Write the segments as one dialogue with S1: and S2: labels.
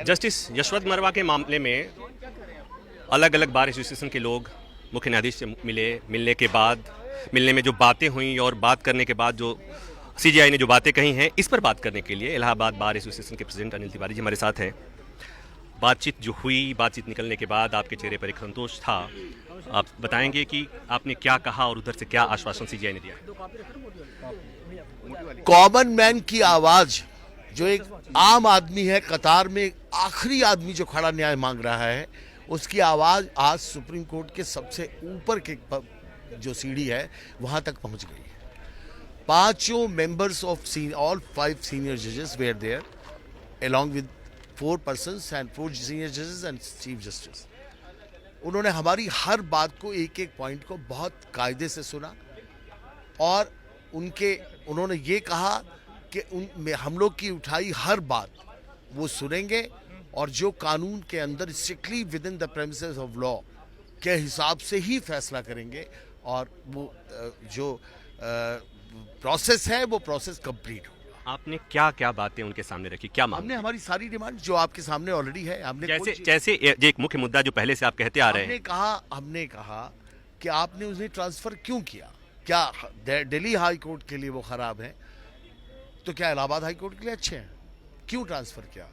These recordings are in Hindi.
S1: जस्टिस यशवंत वर्मा के मामले में अलग अलग बार एसोसिएशन के लोग मुख्य न्यायाधीश से मिलने के बाद, मिलने में जो बातें हुई और बात करने के बाद जो सीजेआई ने जो बातें कही हैं, इस पर बात करने के लिए इलाहाबाद बार एसोसिएशन के प्रेसिडेंट अनिल तिवारी जी हमारे साथ हैं। बातचीत जो हुई, बातचीत निकलने के बाद आपके चेहरे पर एक संतोष था। आप बताएंगे कि आपने क्या कहा और उधर से क्या आश्वासन सीजेआई ने दिया?
S2: कॉमन मैन की आवाज, जो एक आम आदमी है, कतार में आखिरी आदमी जो खड़ा न्याय मांग रहा है, उसकी आवाज आज सुप्रीम कोर्ट के सबसे ऊपर के जो सीढ़ी है वहां तक पहुंच गई है। पांचों मेंबर्स ऑफ ऑल 5 सीनियर जजेस were there along with 4 persons and 4 senior judges and chief justice. उन्होंने हमारी हर बात को, एक एक पॉइंट को बहुत कायदे से सुना और उन्होंने ये कहा कि हम लोग की उठाई हर बात वो सुनेंगे और जो कानून के अंदर strictly with in the premises of law के हिसाब से ही फैसला करेंगे और वो जो प्रोसेस है वो प्रोसेस कंप्लीट होगा।
S1: आपने क्या क्या बातें उनके सामने रखी, क्या मांग?
S2: हमने हमारी सारी डिमांड जो आपके सामने ऑलरेडी है, हमने
S1: जैसे एक मुख्य मुद्दा जो पहले से आप कहते आ रहे हैं,
S2: हमने कहा कि आपने उन्हें ट्रांसफर क्यों किया? क्या दिल्ली हाई कोर्ट के लिए वो खराब है तो क्या इलाहाबाद हाई कोर्ट के लिए अच्छे हैं? क्यों ट्रांसफर किया?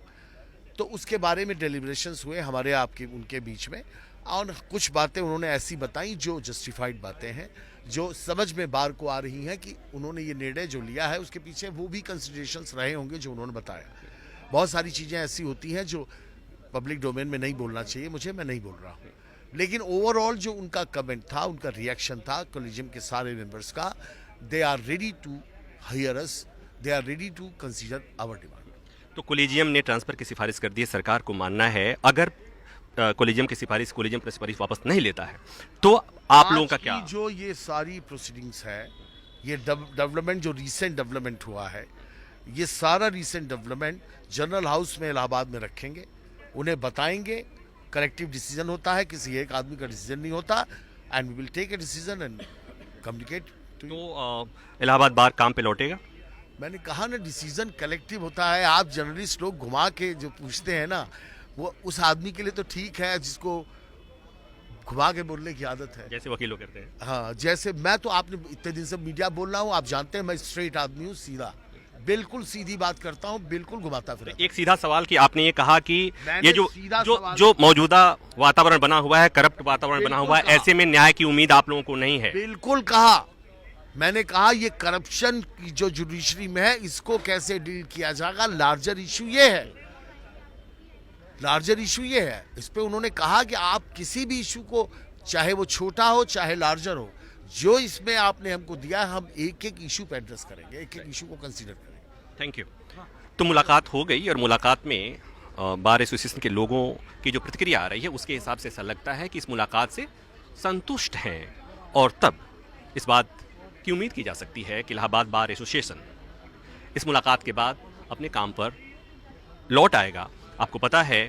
S2: तो उसके बारे में डेलिब्रेशंस हुए हमारे आपके उनके बीच में और कुछ बातें उन्होंने ऐसी बताई जो जस्टिफाइड बातें हैं, जो समझ में बार को आ रही हैं कि उन्होंने ये निर्णय जो लिया है उसके पीछे वो भी कंसिडरेशंस रहे होंगे जो उन्होंने बताया। बहुत सारी चीज़ें ऐसी होती हैं जो पब्लिक डोमेन में नहीं बोलना चाहिए, मैं नहीं बोल रहा हूँ, लेकिन ओवरऑल जो उनका कमेंट था, उनका रिएक्शन था कॉलेजियम के सारे मेंबर्स का, they are ready to hear us, they are ready to consider our demand.
S1: तो कॉलेजियम ने ट्रांसफर की सिफारिश कर दी है, सरकार को मानना है अगर कॉलेजियम की सिफारिश वापस नहीं लेता है तो आप लोगों का क्या?
S2: जो ये सारी प्रोसीडिंग्स है, ये डेवलपमेंट जो रीसेंट डेवलपमेंट हुआ है, ये सारा रीसेंट डेवलपमेंट जनरल हाउस में इलाहाबाद में रखेंगे, उन्हें बताएंगे। कलेक्टिव डिसीजन होता है, किसी एक आदमी का डिसीजन नहीं होता, and we will take a decision and communicate.
S1: तो इलाहाबाद बार काम पे लौटेगा?
S2: मैंने कहा ना, डिसीजन कलेक्टिव होता है। आप जर्नलिस्ट लोग घुमा के जो पूछते हैं ना, वो उस आदमी के लिए तो ठीक है जिसको घुमा के बोलने की आदत है,
S1: जैसे वकीलों करते हैं।
S2: हाँ, जैसे मैं तो आपने इतने दिन से मीडिया बोल रहा हूँ, आप जानते हैं मैं स्ट्रेट आदमी हूँ, सीधा, बिल्कुल सीधी बात करता हूँ, बिल्कुल घुमाता फिर।
S1: एक सीधा सवाल कि आपने ये कहा कि ये जो मौजूदा वातावरण बना हुआ है, करप्ट वातावरण बना हुआ है, ऐसे में न्याय की उम्मीद आप लोगों को नहीं है?
S2: बिल्कुल कहा, मैंने कहा ये करप्शन की जो जुडिशरी में है, इसको कैसे डील किया जाएगा, लार्जर इशू ये है, लार्जर इशू ये है। इस पे उन्होंने कहा कि आप किसी भी इशू को, चाहे वो छोटा हो चाहे लार्जर हो, जो इसमें आपने हमको दिया, हम एक एक इशू पे एड्रेस करेंगे, एक एक इशू को कंसीडर करेंगे।
S1: Thank you. तो मुलाकात हो गई और मुलाकात में बार एसोसिएशन के लोगों की जो प्रतिक्रिया आ रही है उसके हिसाब से ऐसा लगता है कि इस मुलाकात से संतुष्ट हैं और तब इस बात की उम्मीद की जा सकती है कि इलाहाबाद बार एसोसिएशन इस मुलाकात के बाद अपने काम पर लौट आएगा। आपको पता है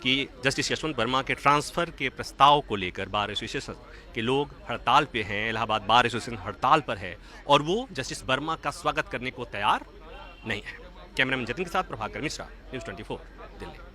S1: कि जस्टिस यशवंत वर्मा के ट्रांसफ़र के प्रस्ताव को लेकर बार एसोसिएशन के लोग हड़ताल पे हैं, इलाहाबाद बार एसोसिएशन हड़ताल पर है और वो जस्टिस वर्मा का स्वागत करने को तैयार नहीं है। कैमरामैन जतिन के साथ प्रभाकर मिश्रा, न्यूज़ 24 दिल्ली।